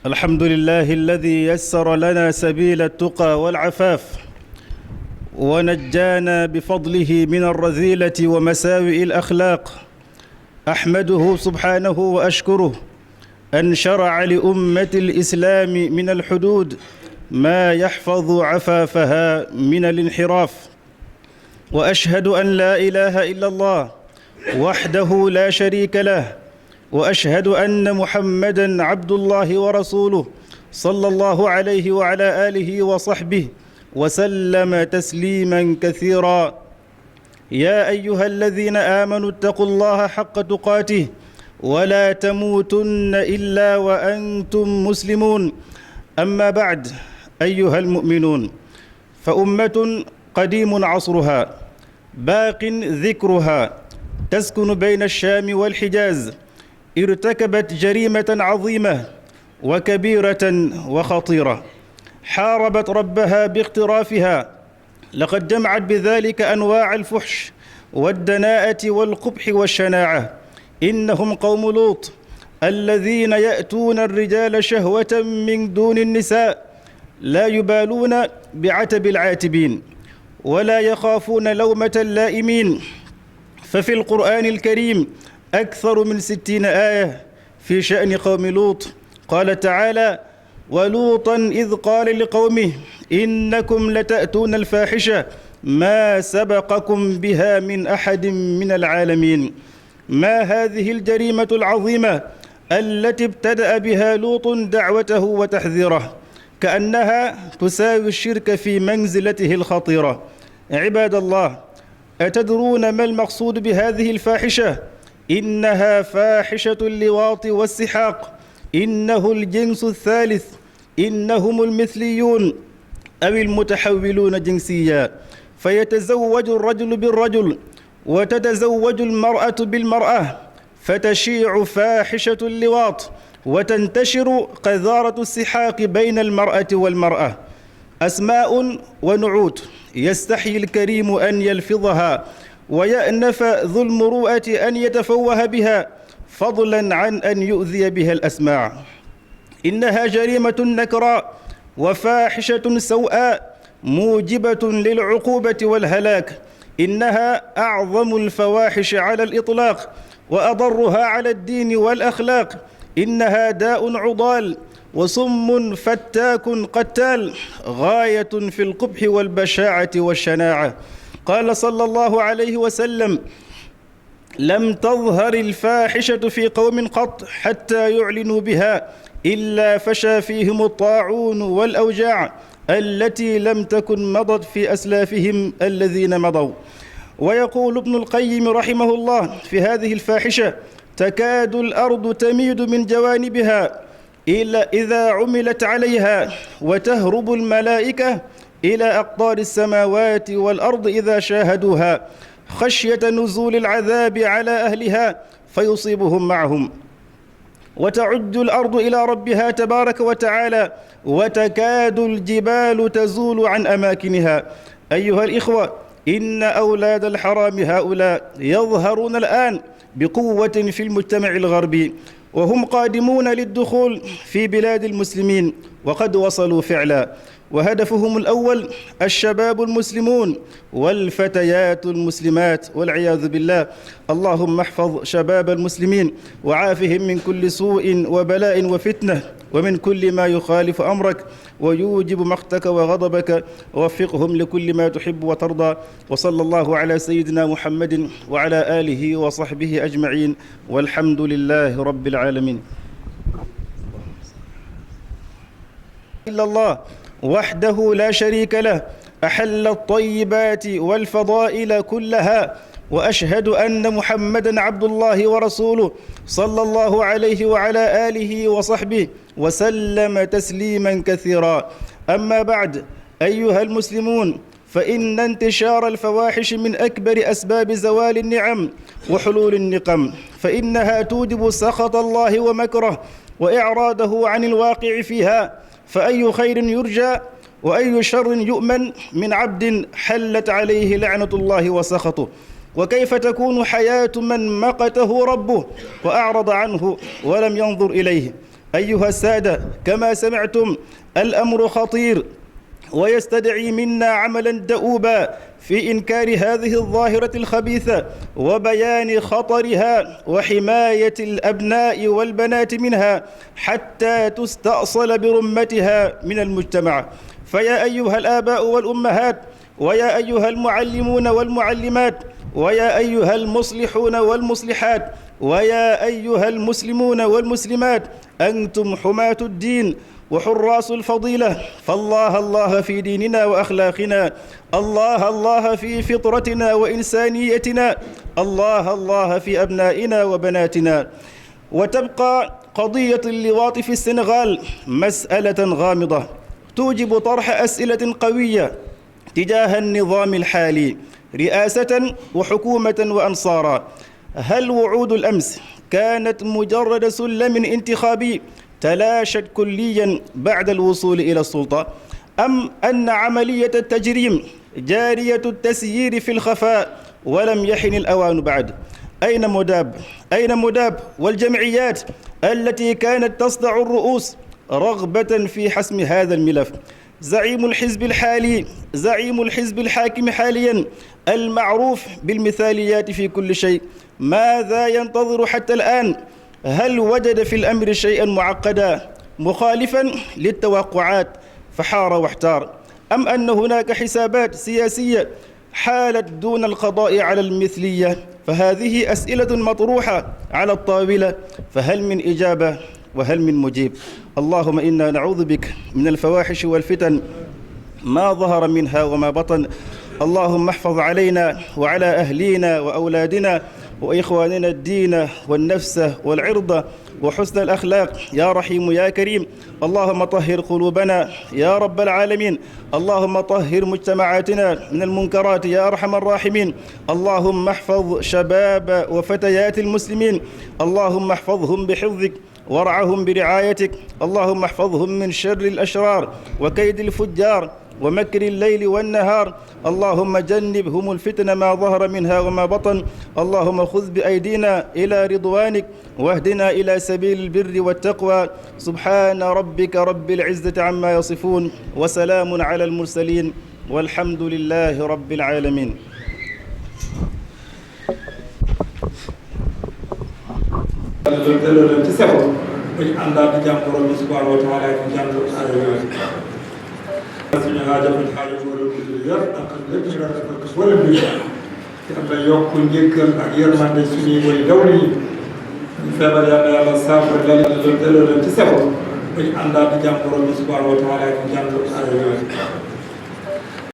الحمد لله الذي يسر لنا سبيل التقى والعفاف ونجانا بفضله من الرذيلة ومساوئ الأخلاق. أحمده سبحانه وأشكره أن شرع لأمة الإسلام من الحدود ما يحفظ عفافها من الانحراف، وأشهد أن لا إله إلا الله وحده لا شريك له، وأشهد أن محمدًا عبد الله ورسوله صلى الله عليه وعلى آله وصحبه وسلم تسليمًا كثيرًا. يا أيها الذين آمنوا اتقوا الله حق تقاته ولا تموتن إلا وأنتم مسلمون. أما بعد، أيها المؤمنون، فأمة قديم عصرها باق ذكرها تسكن بين الشام والحجاز ارتكبت جريمة عظيمة وكبيرة وخطيرة، حاربت ربها باقترافها، لقد جمعت بذلك أنواع الفحش والدناءة والقبح والشناعة. إنهم قوم لوط الذين يأتون الرجال شهوة من دون النساء، لا يبالون بعتب العاتبين ولا يخافون لومة اللائمين. ففي القرآن الكريم أكثر من 60 آية في شأن قوم لوط. قال تعالى: ولوطا إذ قال لقومه إنكم لتأتون الفاحشة ما سبقكم بها من أحد من العالمين. ما هذه الجريمة العظيمة التي ابتدأ بها لوط دعوته وتحذيره، كأنها تساوي الشرك في منزلته الخطيرة. عباد الله، أتدرون ما المقصود بهذه الفاحشة؟ إنها فاحشة اللواط والسحاق، إنه الجنس الثالث، إنهم المثليون أو المتحولون جنسيا، فيتزوج الرجل بالرجل وتتزوج المرأة بالمرأة، فتشيع فاحشة اللواط وتنتشر قذارة السحاق بين المرأة والمرأة. أسماء ونعوت يستحيي الكريم أن يلفظها ويأنف ذو المروءة أن يتفوه بها، فضلا عن أن يؤذي بها الأسماع. إنها جريمة نكراء وفاحشة سوءاء موجبة للعقوبة والهلاك. إنها أعظم الفواحش على الإطلاق وأضرها على الدين والأخلاق. إنها داء عضال وسم فتاك قتال، غاية في القبح والبشاعة والشناعة. قال صلى الله عليه وسلم: لم تظهر الفاحشة في قوم قط حتى يعلنوا بها إلا فشى فيهم الطاعون والأوجاع التي لم تكن مضت في أسلافهم الذين مضوا. ويقول ابن القيم رحمه الله في هذه الفاحشة: تكاد الأرض تميد من جوانبها إذا عملت عليها، وتهرب الملائكة إلى أقطار السماوات والأرض إذا شاهدوها، خشية نزول العذاب على أهلها فيصيبهم معهم. وتعج الأرض إلى ربها تبارك وتعالى، وتكاد الجبال تزول عن أماكنها. أيها الإخوة، إن أولاد الحرام هؤلاء يظهرون الآن بقوة في المجتمع الغربي، وهم قادمون للدخول في بلاد المسلمين، وقد وصلوا فعلا. وهدفهم الأول الشباب المسلمون والفتيات المسلمات والعياذ بالله. اللهم احفظ شباب المسلمين وعافهم من كل سوء وبلاء وفتنة ومن كل ما يخالف أمرك ويوجب مقتك وغضبك، ووفقهم لكل ما تحب وترضى. وصلى الله على سيدنا محمد وعلى آله وصحبه أجمعين، والحمد لله رب العالمين. إلا الله وحده لا شريك له، أحل الطيبات والفضائل كلها، وأشهد أن محمدًا عبد الله ورسوله صلى الله عليه وعلى آله وصحبه وسلم تسليمًا كثيرا. أما بعد، أيها المسلمون، فإن انتشار الفواحش من أكبر أسباب زوال النعم وحلول النقم، فإنها توجب سخط الله ومكره وإعراضه عن الواقع فيها. فأي خير يرجى وأي شر يؤمن من عبد حلت عليه لعنة الله وسخطه؟ وكيف تكون حياة من مقته ربه وأعرض عنه ولم ينظر إليه؟ أيها السادة، كما سمعتم الأمر خطير ويستدعي منا عملا دؤوبا في إنكار هذه الظاهرة الخبيثة وبيان خطرها وحماية الأبناء والبنات منها حتى تستأصل برمتها من المجتمع. فيا أيها الآباء والأمهات، ويا أيها المعلمون والمعلمات، ويا أيها المصلحون والمصلحات، ويا أيها المسلمون والمسلمات، أنتم حماة الدين وحراس الفضيلة، فالله الله في ديننا وأخلاقنا، الله الله في فطرتنا وإنسانيتنا، الله الله في أبنائنا وبناتنا. وتبقى قضية اللواط في السنغال مسألة غامضة توجب طرح أسئلة قوية تجاه النظام الحالي رئاسة وحكومة وأنصارا. هل وعود الأمس كانت مجرد سلم انتخابي تلاشت كليا بعد الوصول إلى السلطة، أم أن عملية التجريم جارية التسيير في الخفاء ولم يحن الأوان بعد؟ أين مداب؟ أين مداب والجمعيات التي كانت تصدع الرؤوس رغبة في حسم هذا الملف؟ زعيم الحزب الحالي، زعيم الحزب الحاكم حاليا المعروف بالمثاليات في كل شيء، ماذا ينتظر حتى الآن؟ هل وجد في الأمر شيئا معقدا مخالفا للتوقعات فحار واحتار، أم أن هناك حسابات سياسية حالت دون القضاء على المثلية؟ فهذه أسئلة مطروحة على الطاولة، فهل من إجابة وهل من مجيب؟ اللهم إنا نعوذ بك من الفواحش والفتن ما ظهر منها وما بطن. اللهم احفظ علينا وعلى أهلينا وأولادنا وإخواننا الدين والنفس والعرض وحسن الأخلاق يا رحيم يا كريم. اللهم طهر قلوبنا يا رب العالمين. اللهم طهر مجتمعاتنا من المنكرات يا أرحم الراحمين. اللهم احفظ شباب وفتيات المسلمين، اللهم احفظهم بحفظك وارعهم برعايتك. اللهم احفظهم من شر الأشرار وكيد الفجار ومكر الليل والنهار. اللهم جنبهم الفتن ما ظهر منها وما بطن. اللهم خذ بأيدينا إلى رضوانك واهدنا إلى سبيل البر والتقوى. سبحان ربك رب العزة عما يصفون وسلام على المرسلين والحمد لله رب العالمين. suñu xaajal xaajal wala yar ak lépp nga def ko wala bu yàlla yokk njëkkal ak yërmande suñuy way dawli yi ñu feebar yàlla saafara delloo leen ci seko ba ñu àndaat di jàmm borom bi subhanahu wa taala ñu jàng